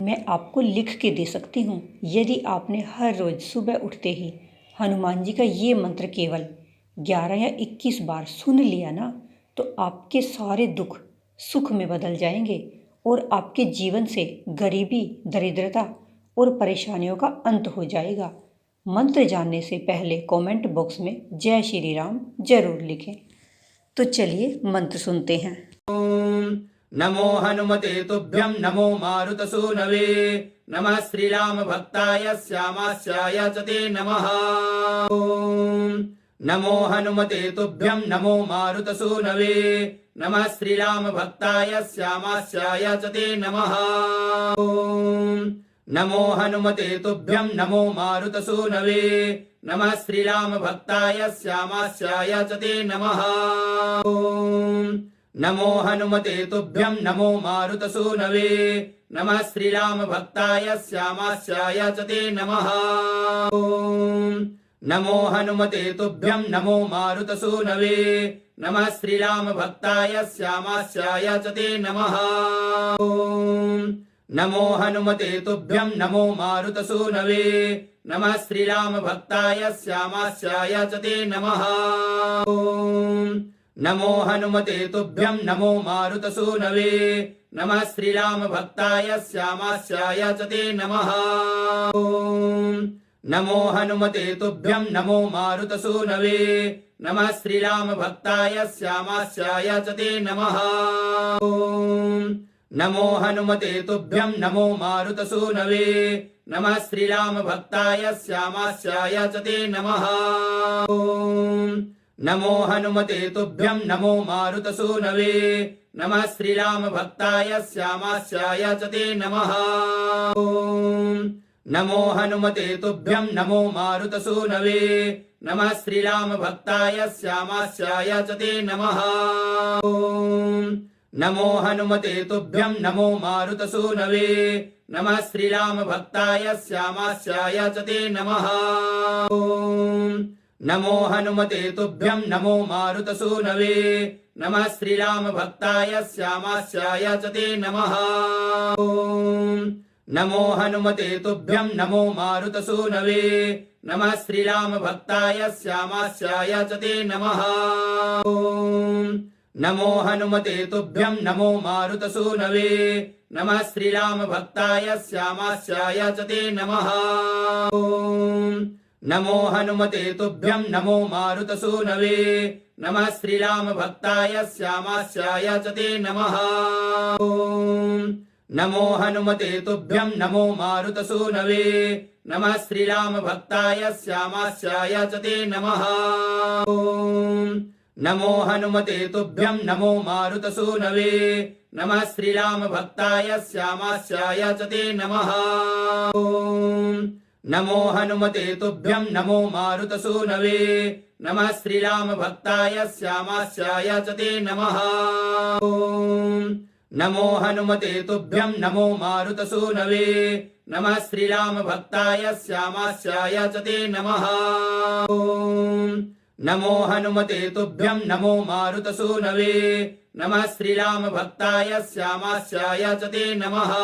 मैं आपको लिख के दे सकती हूँ। यदि आपने हर रोज़ सुबह उठते ही हनुमान जी का ये मंत्र केवल 11 या 21 बार सुन लिया ना, तो आपके सारे दुख सुख में बदल जाएंगे और आपके जीवन से गरीबी, दरिद्रता और परेशानियों का अंत हो जाएगा। मंत्र जानने से पहले कमेंट बॉक्स में जय श्री राम जरूर लिखें। तो चलिए मंत्र सुनते हैं। नमो हनुमते तुभ्यं नमो मारुतसूनवे नमः श्रीराम भक्ताय श्यामास्याय च ते नमः। नमो हनुमते तुभ्यं नमो मारुतसूनवे नमः श्रीराम भक्ताय श्यामास्याय च ते नमः। नमो हनुमते तुभ्यं नमो मारुतसूनवे नमः श्रीराम भक्ताय श्यामास्याय च ते नमः। नमो हनुमते तुभ्यं नमो मारुतसूनवे नमः श्रीराम भक्ताय श्यामास्याय च ते नमः। नमो हनुमते तुभ्यं नमो मारुतसूनवे नमः श्रीराम भक्ताय श्यामास्याय च ते नमः। नमो हनुमते तुभ्यं नमो मारुतसूनवे नमः श्रीराम भक्ताय श्यामास्याय च ते नमः। नमो हनुमते तुभ्यं नमो मारुतसूनवे नमः श्रीराम भक्ताय श्यामास्याय च ते नमः। नमो हनुमते तुभ्यं नमो मारुतसूनवे नमः श्रीराम भक्ताय श्यामास्याय च ते नमः। नमो हनुमते तुभ्यं नमो मारुतसूनवे नमः श्रीराम भक्ताय श्यामास्याय च ते नमः। नमो हनुमते तुभ्यं नमो मारुतसूनवे नमः श्रीराम भक्ताय श्यामास्याय च ते नमः। नमो हनुमते तुभ्यं नमो मारुतसूनवे नमः श्रीराम भक्ताय श्यामास्याय च ते नमः। नमो हनुमते तुभ्यं नमो मारुतसूनवे नमः श्रीराम भक्ताय श्यामास्याय च ते नमः। नमो हनुमते तुभ्यं नमो मारुतसूनवे नमः श्रीराम भक्ताय श्यामास्याय च ते नमः। नमो हनुमते तुभ्यं नमो मारुतसूनवे नमः श्रीराम भक्ताय श्यामास्याय च ते नमः। नमो हनुमते तुभ्यं नमो मारुतसूनवे नमः श्रीराम भक्ताय श्यामास्याय च ते नमः। नमो हनुमते तुभ्यं नमो मारुतसूनवे नमः श्रीराम भक्ताय श्यामास्याय च ते नमः। नमो हनुमते तुभ्यं नमो मारुतसूनवे नमः श्रीराम भक्ताय श्यामास्याय च ते नमः। नमो हनुमते तुभ्यं नमो मारुतसूनवे नमः श्रीराम भक्ताय श्यामास्याय च ते नमः। नमो हनुमते तुभ्यं नमो मारुतसूनवे नमः श्रीराम भक्ताय श्यामास्याय च ते नमः। नमो हनुमते तुभ्यं नमो मारुतसूनवे नमः श्रीराम भक्ताय श्यामास्याय च ते नमः। नमो हनुमते तुभ्यं नमो मारुतसूनवे नमः श्रीराम भक्ताय श्यामास्याय च ते नमः।